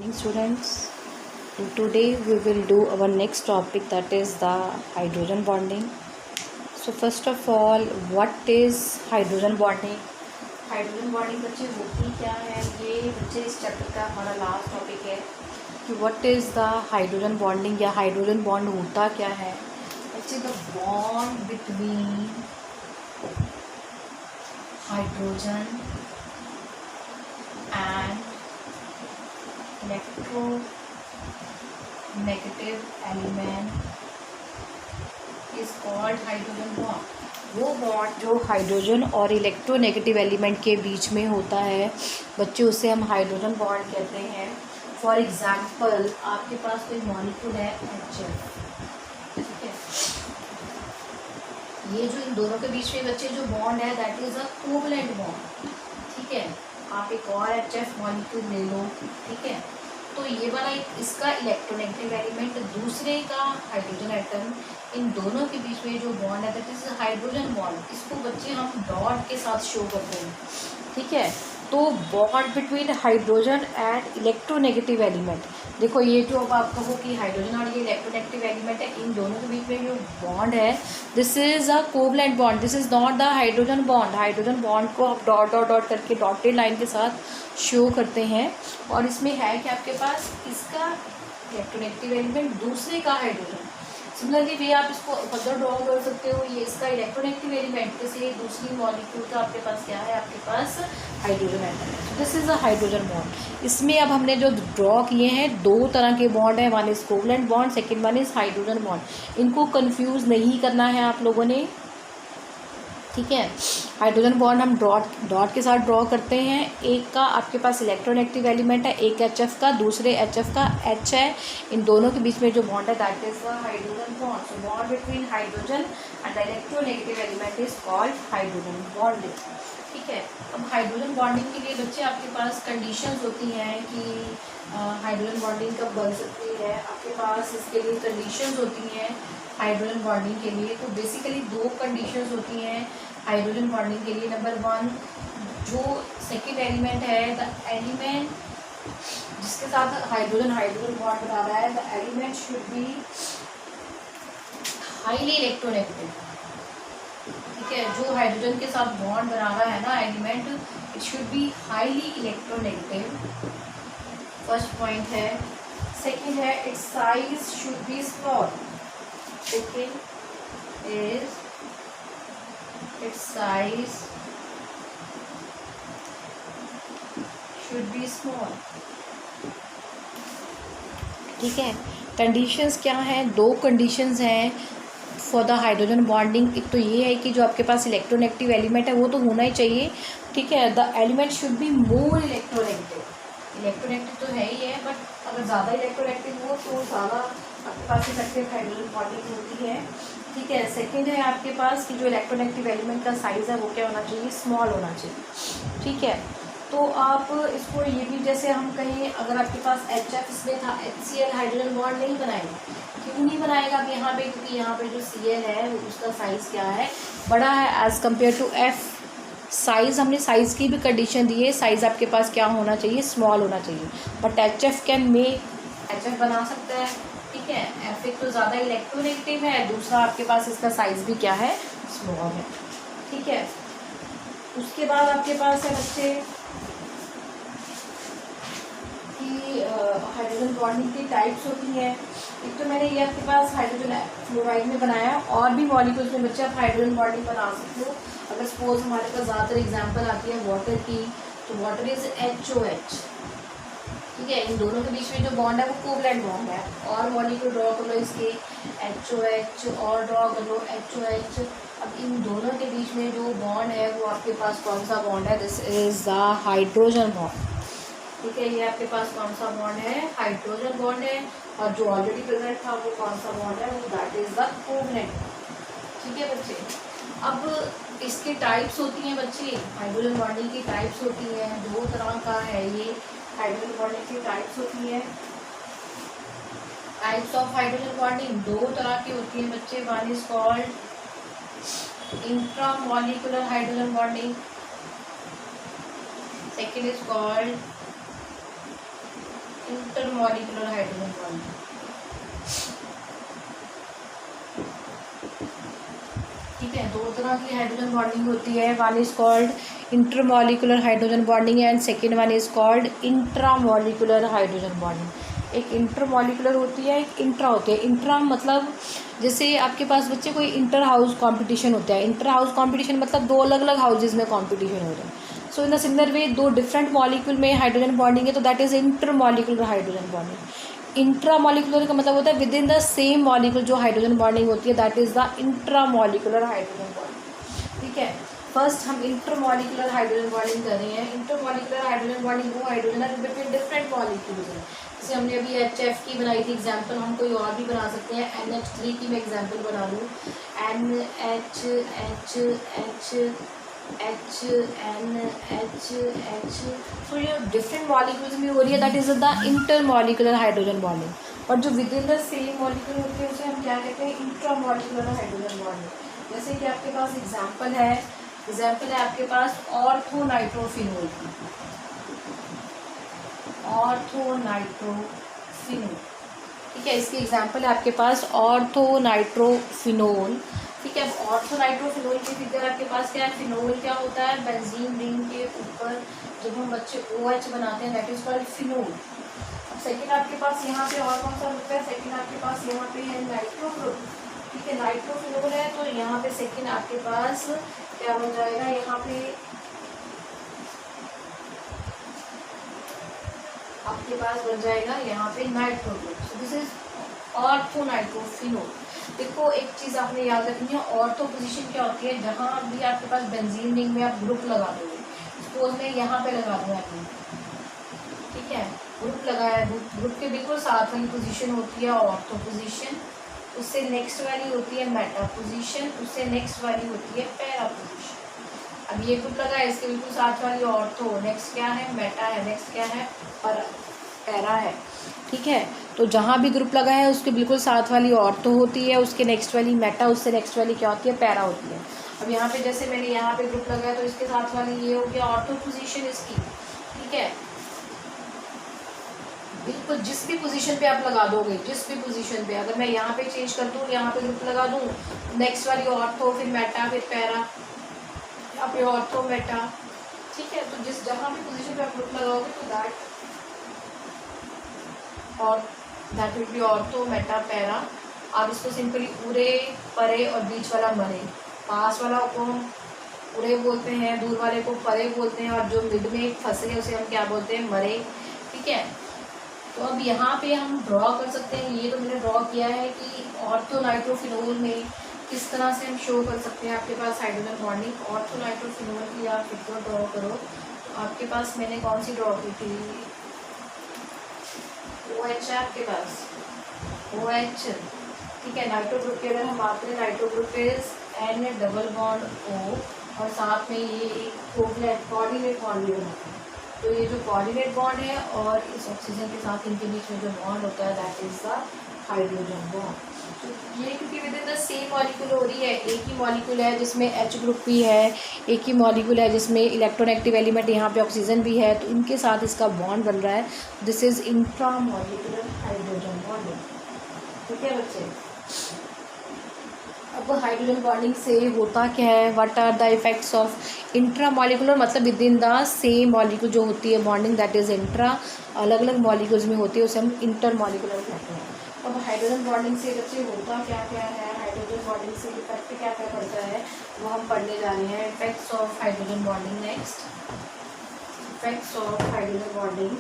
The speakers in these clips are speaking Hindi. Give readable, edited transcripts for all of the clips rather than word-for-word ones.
morning students. Today we will do our next topic, that is the hydrogen bonding. So first of all, what is hydrogen bonding? Hydrogen bonding बच्चे होती क्या है, ये बच्चे इस चैप्टर का हमारा लास्ट टॉपिक है कि what is the hydrogen bonding या हाइड्रोजन बॉन्ड होता क्या है बच्चे. The bond between hydrogen and electronegative element is called hydrogen bond. वो बॉन्ड जो हाइड्रोजन और इलेक्ट्रोनेगेटिव एलिमेंट के बीच में होता है बच्चे, उसे हम हाइड्रोजन बॉन्ड कहते हैं. फॉर एग्जांपल आपके पास कोई मॉलिक्यूल है HF, ठीक है. ये जो इन दोनों के बीच में बच्चे जो बॉन्ड है that is a covalent bond, ठीक है. आप एक और HF मॉलिक्यूल ले लो, ठीक है. तो ये वाला इसका इलेक्ट्रोनेगेटिव एलिमेंट, दूसरे का हाइड्रोजन एटम, इन दोनों के बीच में जो बॉन्ड है दैट इज हाइड्रोजन बॉन्ड. इसको बच्चे हम डॉट के साथ शो करते हैं, ठीक है. तो bond between hydrogen and electronegative element, देखो ये जो अब आप कहो कि हाइड्रोजन और ये इलेक्ट्रोनेगेटिव एलिमेंट है, इन दोनों के बीच में जो बॉन्ड है this is a covalent bond, this is not the hydrogen bond. Hydrogen bond को आप डॉट डॉट डॉट करके डॉटेड लाइन के साथ शो करते हैं. और इसमें है कि आपके पास इसका इलेक्ट्रोनेगेटिव एलिमेंट, दूसरे का हाइड्रोजन. सिमिलरली भी आप इसको फर्दर ड्रॉ कर सकते हो. ये इसका इलेक्ट्रोनेगेटिव एलिमेंट से दूसरी मॉलिक्यूल का आपके पास क्या है, आपके पास हाइड्रोजन एटम है. This is a hydrogen bond. इसमें अब हमने जो ड्रॉ किए हैं दो तरह के बॉन्ड है, one is covalent bond, second one is hydrogen bond. इनको कंफ्यूज नहीं करना है आप लोगों ने, ठीक है. हाइड्रोजन बॉन्ड हम डॉट के साथ ड्रॉ करते हैं. एक का आपके पास इलेक्ट्रोनेगेटिव एलिमेंट है, एक HF का, दूसरे HF का H है. इन दोनों के बीच में जो बॉन्ड है that is the hydrogen bond. So bond between hydrogen and the electronegative element is called hydrogen bonding, ठीक है. अब हाइड्रोजन बॉन्डिंग के लिए बच्चे आपके पास कंडीशंस होती हैं कि हाइड्रोजन बॉन्डिंग कब बन सकती है. आपके पास इसके लिए कंडीशंस होती हैं हाइड्रोजन बॉन्डिंग के लिए. तो बेसिकली दो कंडीशंस होती हैं हाइड्रोजन बॉन्डिंग के लिए. नंबर वन, जो सेकेंड एलिमेंट है, द एलिमेंट जिसके साथ हाइड्रोजन बॉन्ड बना रहा है, the element should be highly electronegative, ठीक है. जो हाइड्रोजन के साथ बॉन्ड बना रहा है ना element, it should be highly electronegative. First point है. सेकेंड है it's size should be small. Second is its size should be small, ठीक है. कंडीशंस क्या हैं, दो कंडीशंस हैं फॉर द हाइड्रोजन बॉन्डिंग. एक तो ये है कि जो आपके पास इलेक्ट्रोनेगेटिव एलिमेंट है वो तो होना ही चाहिए, ठीक है. The element should be more electronegative. Electronegative तो है ही है, बट अगर ज़्यादा इलेक्ट्रोनेगेटिव हो तो ज़्यादा आपके पास इफेक्टिव हाइड्रोजन बॉन्डिंग होती है, ठीक है. सेकेंड है आपके पास कि जो इलेक्ट्रोनेगेटिव एलिमेंट का साइज़ है वो क्या होना चाहिए, स्मॉल होना चाहिए, ठीक है. तो आप इसको ये भी जैसे हम कहें, अगर आपके पास HF इसमें था, HCl हाइड्रोजन बॉन्ड नहीं बनाएगा. क्यों नहीं बनाएगा अब यहाँ पे, क्योंकि यहाँ पे जो Cl है उसका साइज़ क्या है, बड़ा है as compare to F. Size हमने साइज़ की भी कंडीशन दी है, साइज़ आपके पास क्या होना चाहिए, स्मॉल होना चाहिए. But HF can make, HF बना सकता है, ठीक है. F एक तो ज़्यादा इलेक्ट्रोनेगेटिव है, दूसरा आपके पास इसका साइज़ भी क्या है, स्मॉल है, ठीक है. उसके बाद आपके पास है बच्चे कि हाइड्रोजन बॉन्डिंग की टाइप्स होती हैं. एक तो मैंने ये आपके पास हाइड्रोजन फ्लोराइड में बनाया, और भी मॉलिक्यूल्स में बच्चे आप हाइड्रोजन बॉन्डिंग बना सकते हो. अगर सपोज हमारे पास ज़्यादातर एग्जांपल आती है वाटर की, तो वाटर इज HOH, ठीक है. इन दोनों के बीच में जो बॉन्ड है वो कोवलेंट बॉन्ड है. और मॉलिक्यूल ड्रॉ कर लो इसके, HOH, और ड्रॉ कर लो HOH. अब इन दोनों के बीच में जो बॉन्ड है वो आपके पास कौन सा बॉन्ड है, this is the hydrogen bond, ठीक है. ये आपके पास कौन सा बॉन्ड है, हाइड्रोजन बॉन्ड है. और जो ऑलरेडी प्रेजेंट था वो कौन सा बॉन्ड है, वो दैट इज द कोवलेंट, ठीक है बच्चे. अब इसके टाइप्स होती हैं बच्चे, हाइड्रोजन बॉन्डिंग की टाइप्स होती हैं, दो तरह का है ये हाइड्रोजन बॉन्डिंग की टाइप्स होती है. टाइप्स ऑफ हाइड्रोजन बॉन्डिंग दो तरह की होती है बच्चे. One is called intramolecular hydrogen bonding, second is called intermolecular hydrogen bonding. ठीक है, दो तरह की हाइड्रोजन बॉन्डिंग होती है, one is called intermolecular hydrogen bonding and second one is called intramolecular hydrogen bonding. एक इंटरमॉलिक्यूलर होती है, एक इंट्रा होती है। इंट्रा मतलब जैसे आपके पास बच्चे कोई इंटर हाउस कॉम्पिटिशन होता है, इंटर हाउस कॉम्पिटिशन मतलब दो अलग अलग हाउसेज में कॉम्पिटिशन हो रहा है। सो इन द सिमिलर वे दो डिफरेंट मॉलिक्यूल में हाइड्रोजन बॉन्डिंग है, तो that is intermolecular hydrogen bonding. Intramolecular का मतलब होता है with in the same molecule जो हाइड्रोजन बॉन्डिंग होती है, that is the intramolecular hydrogen bonding. ठीक है, फर्स्ट हम इंटरमॉलिक्यूलर हाइड्रोजन बॉन्डिंग कर रहे हैं। इंटरमॉलिक्यूलर हाइड्रोजन बॉन्डिंग वो हाइड्रोजन है बिटवीन डिफरेंट मॉलिक्यूल्स है। जैसे हमने अभी HF की बनाई थी एग्जांपल, हम कोई और भी बना सकते हैं। NH3 की मैं एग्जांपल बना लूँ, NH तो ये डिफरेंट मॉलिक्यूल्स में हो रही है, that is the intermolecular hydrogen bonding. और जो with in the same molecule होती है उसे हम क्या कहते हैं, इंट्रामॉलिक्यूलर हाइड्रोजन बॉन्डिंग। जैसे कि आपके पास एग्जांपल है आपके पास ऑर्थोनाइट्रोफिनोल की, ऑर्थोनाइट्रोफिनोल। ठीक है, इसकी एग्जांपल है आपके पास ऑर्थोनाइट्रोफिनोल। ठीक है, अब ऑर्थोनाइट्रोफिनोल की फिगर आपके पास क्या है, फिनोल क्या होता है, बेंजीन रिंग के ऊपर जब हम बच्चे OH बनाते हैं दैट इज कॉल्ड फिनोल। अब सेकंड आपके पास यहाँ पे और कौन सा ग्रुप है, सेकंड आपके पास यहाँ पे है नाइट्रो ग्रुप। ठीक है, नाइट्रोफिनोल है, तो यहाँ पे सेकंड आपके पास क्या बन जाएगा, यहाँ पे आपके पास बन जाएगा यहाँ पे nitro group. So this is orthonitrophenol. देखो एक चीज़ आपने याद रखनी है, ऑर्थो पोजीशन क्या होती है, जहाँ भी आपके पास बेंजीन रिंग में आप ग्रुप लगा दोगे, सपोज मैं यहाँ पे लगा दूँ आपने, ठीक है, ग्रुप लगाया, ग्रुप के बिल्कुल साथ वाली पोजीशन होती है ऑर्थो पोजीशन, उससे नेक्स्ट वाली होती है मेटा पोजीशन, उससे नेक्स्ट वाली होती है पैरा पोजीशन। अब ये ग्रुप लगा है, इसके बिल्कुल साथ वाली ऑर्थो, नेक्स्ट क्या है, मेटा है, नेक्स्ट क्या है, पैरा है। ठीक है, तो जहाँ भी ग्रुप लगा है उसके बिल्कुल साथ वाली ऑर्थो होती है, उसके नेक्स्ट वाली मेटा, उससे नेक्स्ट वाली क्या होती है, पैरा होती है। अब यहाँ पे जैसे मैंने यहाँ पे ग्रुप लगाया तो इसके साथ वाली ये हो गया ऑर्थो पोजीशन इसकी। ठीक है, बिल्कुल जिस भी पोजीशन पे आप लगा दोगे, जिस भी पोजीशन पे, अगर मैं यहाँ पे चेंज कर दूँ, यहाँ पे ग्रुप लगा दूँ, नेक्स्ट वाली ऑर्थो, फिर मेटा, फिर पैरा, यहाँ पे ऑर्थो मेटा। ठीक है, तो जिस जहाँ भी पोजीशन पे आप ग्रुप लगाओगे तो that will be ortho Meta para. आप इसको सिंपली उरे, परे और बीच वाला मरे, पास वाला को उरे बोलते हैं, दूर वाले को परे बोलते हैं, और जो मिड में फंसे है उसे हम क्या बोलते हैं, मरे। ठीक है, तो अब यहाँ पे हम ड्रॉ कर सकते हैं, ये तो मैंने ड्रॉ किया है कि ऑर्थोनाइट्रोफिनोल में किस तरह से हम शो कर सकते हैं आपके पास हाइड्रोजन बॉन्डिंग। ऑर्थोनाइट्रोफिनोल की आप फिगर ड्रॉ करो, आपके पास मैंने कौन सी ड्रॉ की थी, OH है आपके पास, OH। ठीक है, नाइट्रो ग्रुप के अगर हम बात करें, nitro group is N double bond O, और साथ में ये एक कोऑर्डिनेट बॉन्ड भी बनाते हैं। तो ये जो कोऑर्डिनेट बॉन्ड है और इस ऑक्सीजन के साथ इनके बीच में जो बॉन्ड होता है that is the hydrogen bond. तो ये क्योंकि with in the same molecule हो रही है, एक ही मॉलिक्यूल है जिसमें H ग्रुप भी है, एक ही मॉलिक्यूल है जिसमें इलेक्ट्रोनेगेटिव एलिमेंट यहाँ पे ऑक्सीजन भी है, तो इनके साथ इसका बॉन्ड बन रहा है, this is intramolecular hydrogen bonding. ठीक है बच्चे, अब हाइड्रोजन बॉन्डिंग से होता क्या है, what are the effects of intramolecular, मतलब within the same molecule जो होती है बॉन्डिंग दैट इज इंट्रा, अलग अलग मॉलिक्यूल्स में होती है उसे हम इंटरमॉलिक्यूलर कहते हैं। अब हाइड्रोजन बॉन्डिंग से बच्चे होता क्या क्या है, हाइड्रोजन बॉन्डिंग से इफेक्ट क्या क्या करता है वो हम पढ़ने जा रहे हैं। Effects of hydrogen bonding, next effects of hydrogen bonding,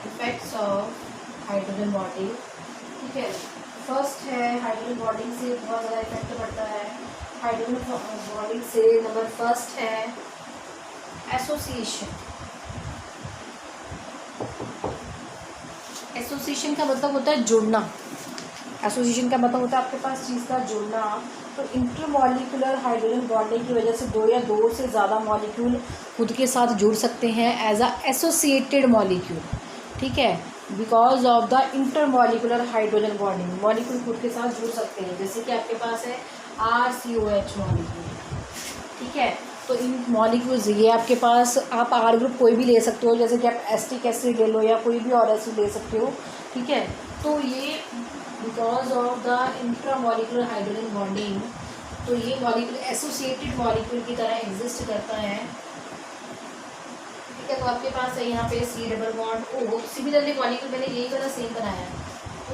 effects of hydrogen bonding. ठीक है, फर्स्ट है हाइड्रोजन बॉन्डिंग से बहुत ज़्यादा इफेक्ट पड़ता है। हाइड्रोजन बॉन्डिंग से नंबर फर्स्ट है एसोसिएशन। एसोसिएशन का मतलब होता है जुड़ना, एसोसिएशन का मतलब होता है आपके पास चीज़ का जुड़ना। तो इंटरमॉलिक्यूलर हाइड्रोजन बॉन्डिंग की वजह से दो या दो से ज़्यादा मॉलिक्यूल खुद के साथ जुड़ सकते हैं एज अ एसोसिएटेड मॉलिक्यूल। ठीक है, because of the intermolecular hydrogen bonding, molecule खुद के साथ जुड़ सकते हैं, जैसे कि आपके पास है RCOH मॉलिक्यूल। ठीक है, तो इन मॉलिक्यूल्स ये आपके पास, आप आर ग्रुप कोई भी ले सकते हो, जैसे कि आप एस्टिक एसिड ले लो या कोई भी और एसिड ले सकते हो, ठीक है। तो ये because of the intramolecular hydrogen bonding, तो ये मॉलिक्यूल एसोसिएटेड मॉलिक्यूल की तरह एग्जिस्ट करता है, ठीक है। तो आपके पास है यहाँ पे C double bond O, similarly molecule मैंने यही वाला सेम बनाया है,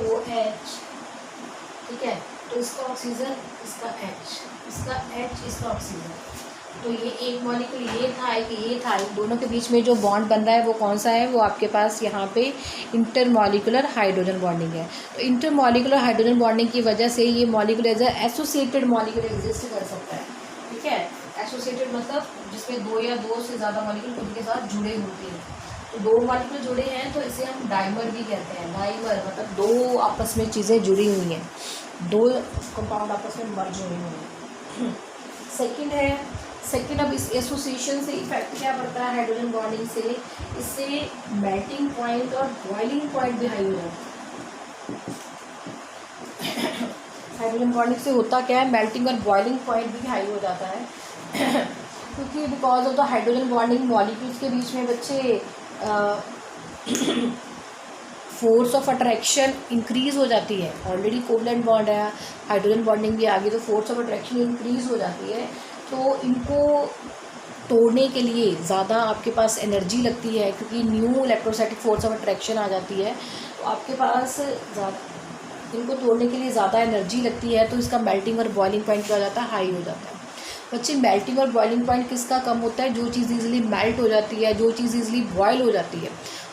ओ एच, ठीक है। तो इसका ऑक्सीजन, इसका एच, इसका एच, इसका ऑक्सीजन। तो ये एक मॉलिक्यूल ये था, एक ये था, इन दोनों के बीच में जो बॉन्ड बन रहा है वो कौन सा है, वो आपके पास यहाँ पे इंटरमॉलिक्यूलर हाइड्रोजन बॉन्डिंग है। तो इंटरमॉलिक्यूलर हाइड्रोजन बॉन्डिंग की वजह से ये molecule as a associated molecule exist कर सकता है, ठीक है। एसोसिएटेड मतलब जिसमें दो या दो से ज़्यादा मॉलिक्यूल खुद के साथ जुड़े होते हैं। तो दो मॉलिक्यूल जुड़े हैं तो इसे हम डाइमर भी कहते हैं। डाइमर मतलब दो आपस में चीज़ें जुड़ी हुई हैं, दो कंपाउंड आपस में मर्ज हुए हुए हैं। सेकंड अब इस एसोसिएशन से इफेक्ट क्या पड़ता है हाइड्रोजन बॉन्डिंग से, इससे मेल्टिंग पॉइंट और बॉइलिंग पॉइंट भी हाई हो जाता है। हाइड्रोजन बॉन्डिंग से होता क्या है, मेल्टिंग और बॉइलिंग पॉइंट भी हाई हो जाता है क्योंकि because of the hydrogen bonding molecules के बीच में बच्चे फोर्स ऑफ अट्रैक्शन इंक्रीज हो जाती है। ऑलरेडी कोवलेंट बॉन्ड है, हाइड्रोजन बॉन्डिंग भी आ गई, तो फोर्स ऑफ अट्रैक्शन इंक्रीज हो जाती है। तो इनको तोड़ने के लिए ज़्यादा आपके पास एनर्जी लगती है, क्योंकि new electrostatic force of attraction आ जाती है, तो आपके पास ज़्यादा इनको तोड़ने के लिए ज़्यादा एनर्जी लगती है। तो इसका मेल्टिंग और बॉइलिंग पॉइंट क्या हो जाता है, हाई हो जाता है। बच्चे मेल्टिंग और बॉइलिंग पॉइंट किसका कम होता है, जो चीज़ ईजिली मेल्ट हो जाती है, जो चीज़ ईजिली बॉयल हो जाती है।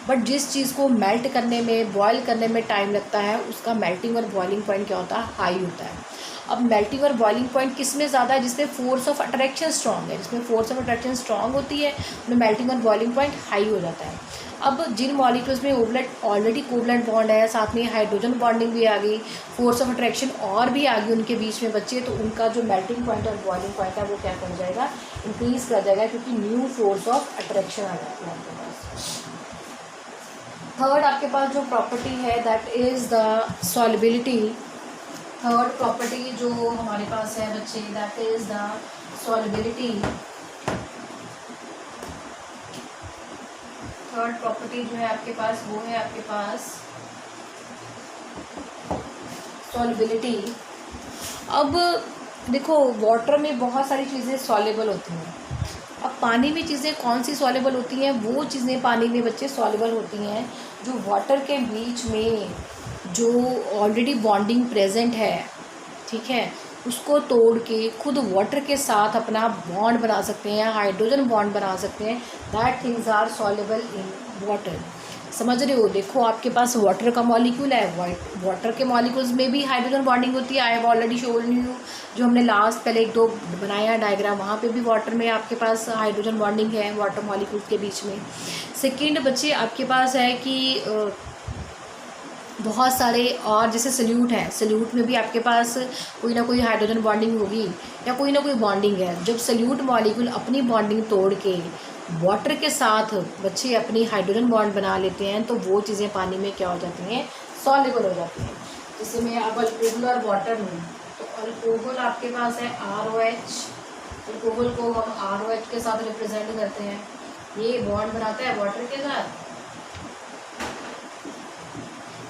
बट जिस चीज़ को मेल्ट करने में, बॉयल करने में टाइम लगता है, उसका मेल्टिंग और बॉइलिंग पॉइंट क्या होता है, हाई होता है। अब मेल्टिंग और बॉइलिंग पॉइंट किस में ज़्यादा है, जिसमें फोर्स ऑफ अट्रैक्शन स्ट्रॉन्ग है। जिसमें फोर्स ऑफ अट्रैक्शन स्ट्रॉन्ग होती है उनमें मेल्टिंग और बॉइलिंग पॉइंट हाई हो जाता है। अब जिन मॉलिक्यूल्स में ऑलरेडी कोवलेंट बॉन्ड है, साथ में हाइड्रोजन बॉन्डिंग भी आ गई, फोर्स ऑफ अट्रैक्शन और भी आ गई उनके बीच में बच्चे, तो उनका जो मेल्टिंग पॉइंट और बॉइलिंग पॉइंट है वो क्या कर जाएगा, इंक्रीज कर जाएगा, क्योंकि न्यू फोर्स ऑफ अट्रैक्शन आ जाती है आपके पास। थर्ड आपके पास जो प्रॉपर्टी है that is the solubility. Third property जो हमारे पास है बच्चे, that is the solubility. Third property जो है आपके पास वो है आपके पास सॉल्युबिलिटी। अब देखो वाटर में बहुत सारी चीज़ें सॉल्युबल होती हैं। अब पानी में चीज़ें कौन सी सॉल्युबल होती हैं, वो चीज़ें पानी में बच्चे सॉल्युबल होती हैं जो वाटर के बीच में जो ऑलरेडी बॉन्डिंग प्रेजेंट है, ठीक है, उसको तोड़ के खुद वाटर के साथ अपना बॉन्ड बना सकते हैं, हाइड्रोजन बॉन्ड बना सकते हैं। That things are soluble in water. समझ रहे हो, देखो आपके पास वाटर का मॉलिक्यूल है, वाटर के मॉलिक्यूल्स में भी हाइड्रोजन बॉन्डिंग होती है। I have already shown you, जो हमने लास्ट पहले एक दो बनाया डायग्राम, वहाँ पे भी वाटर में आपके पास हाइड्रोजन बॉन्डिंग है वाटर मॉलिक्यूल्स के बीच में। सेकेंड बच्चे आपके पास है कि बहुत सारे और जैसे सल्यूट है, सल्यूट में भी आपके पास कोई ना कोई हाइड्रोजन बॉन्डिंग होगी या कोई ना कोई बॉन्डिंग है। जब सल्यूट मॉलिक्यूल अपनी बॉन्डिंग तोड़ के वाटर के साथ बच्चे अपनी हाइड्रोजन बॉन्ड बना लेते हैं, तो वो चीज़ें पानी में क्या हो जाती हैं, सॉल्युबल हो जाती हैं। जैसे मैं अब अल्कोहल और वाटर लूँ, तो अल्कोहल आपके पास है ROH। अल्कोहल को हम ROH के साथ रिप्रेजेंट करते हैं, ये बॉन्ड बनाता है वाटर के साथ,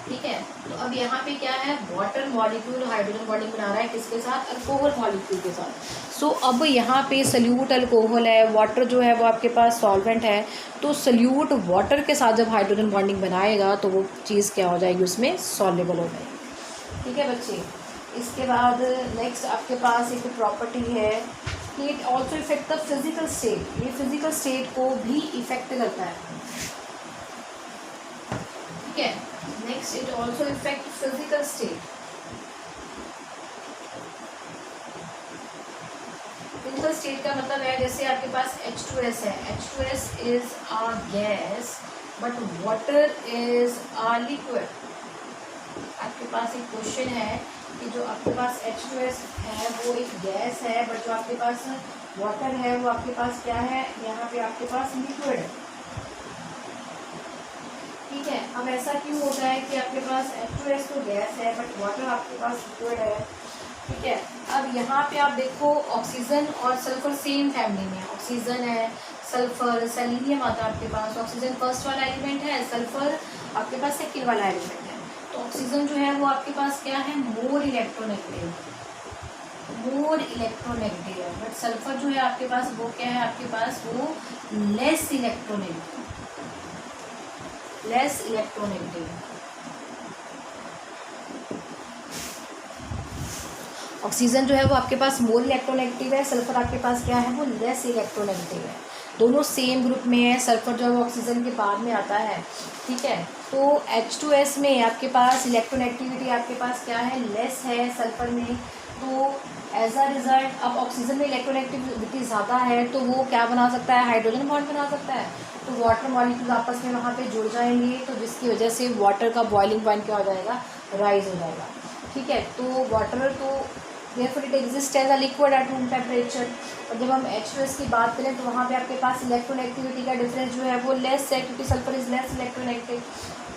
ठीक है। तो अब यहाँ पे क्या है, वाटर मॉलिक्यूल हाइड्रोजन बॉन्डिंग बना रहा है किसके साथ, अल्कोहल मॉलिक्यूल के साथ। सो अब यहाँ पे सल्यूट अल्कोहल है, वाटर जो है वो आपके पास सॉल्वेंट है, तो सल्यूट वाटर के साथ जब हाइड्रोजन बॉन्डिंग बनाएगा तो वो चीज़ क्या हो जाएगी, उसमें सॉल्युबल हो जाएगी, ठीक है बच्चे। इसके बाद नेक्स्ट आपके पास एक प्रॉपर्टी है कि it also effect the physical state. ये फिजिकल स्टेट को भी इफेक्ट करता है, ठीक है। Next it also effect physical state. Physical state का मतलब है जैसे आपके पास H2S है, H2S is a gas but water is a liquid. आपके पास एक क्वेश्चन है कि जो आपके पास H2S है वो एक गैस है, बट जो आपके पास वाटर है वो आपके पास क्या है, यहाँ पे आपके पास लिक्विड है, ठीक है। अब ऐसा क्यों होता है कि आपके पास H2S तो गैस है बट वाटर आपके पास लिक्विड है, ठीक है। अब यहाँ पे आप देखो ऑक्सीजन और सल्फर सेम फैमिली में है, ऑक्सीजन है, सल्फर, सेलेनियम आता है आपके पास, ऑक्सीजन फर्स्ट वाला एलिमेंट है, सल्फर आपके पास सेकेंड वाला एलिमेंट है। तो ऑक्सीजन जो है वो आपके पास क्या है, मोर इलेक्ट्रोनेगेटिव है, बट सल्फर जो है आपके पास वो क्या है, आपके पास वो लेस इलेक्ट्रोनेगेटिव ऑक्सीजन जो है वो आपके पास मोर इलेक्ट्रोनेगेटिव है, सल्फर आपके पास क्या है, वो लेस इलेक्ट्रोनेगेटिव है। दोनों सेम ग्रुप में है, सल्फर जो है वो ऑक्सीजन के बाद में आता है। ठीक है, तो H2S में आपके पास इलेक्ट्रोनेगेटिविटी आपके पास क्या है, लेस है सल्फर में। तो एज अ रिजल्ट अब ऑक्सीजन में इलेक्ट्रोनेगेटिविटी ज़्यादा है तो वो क्या बना सकता है, हाइड्रोजन बॉन्ड बना सकता है। तो वाटर मॉलिक्यूल आपस में वहाँ पे जुड़ जाएंगे, तो जिसकी वजह से वाटर का बॉइलिंग पॉइंट क्या हो जाएगा, राइज हो जाएगा। ठीक है, तो वाटर तो therefore it exists as a liquid at room temperature। और जब हम H2S की बात करें तो वहाँ पे आपके पास इलेक्ट्रोनेगेटिविटी का डिफरेंस जो है वो लेस है, क्योंकि सल्फर इज लेस इलेक्ट्रोनेगेटिव।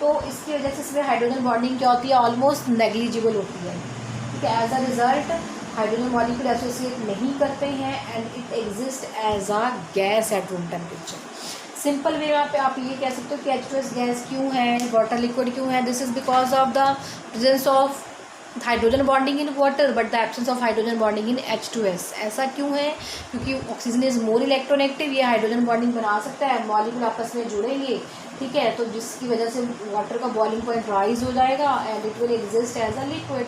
तो इसकी वजह से इसमें हाइड्रोजन बॉन्डिंग क्या होती है, ऑलमोस्ट नेग्लिजिबल होती है। ठीक है, as a result hydrogen molecule associate नहीं करते हैं and it exist as a gas at room temperature. Simple way पे आप ये कह सकते हो कि H2S गैस क्यों है, वाटर लिक्विड क्यों है, this is because of the presence of hydrogen bonding in water but the absence of hydrogen bonding in H2S। ऐसा क्यों है, क्योंकि ऑक्सीजन इज मोर इलेक्ट्रोनेगेटिव, ये हाइड्रोजन बॉन्डिंग बना सकता है, मॉलिक्यूल आपस में जुड़ेंगे। ठीक है, तो जिसकी वजह से वाटर का बॉइलिंग पॉइंट राइज हो जाएगा and it will exist as a liquid.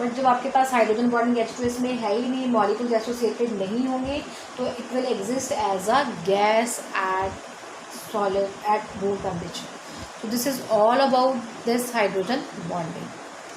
But जब आपके पास हाइड्रोजन बॉन्डिंग H2S में है ही नहीं, मॉलिक्यूल्स एसोसिएटेड नहीं होंगे, तो it will exist as a gas at solid at room temperature. So this is all about this hydrogen bonding.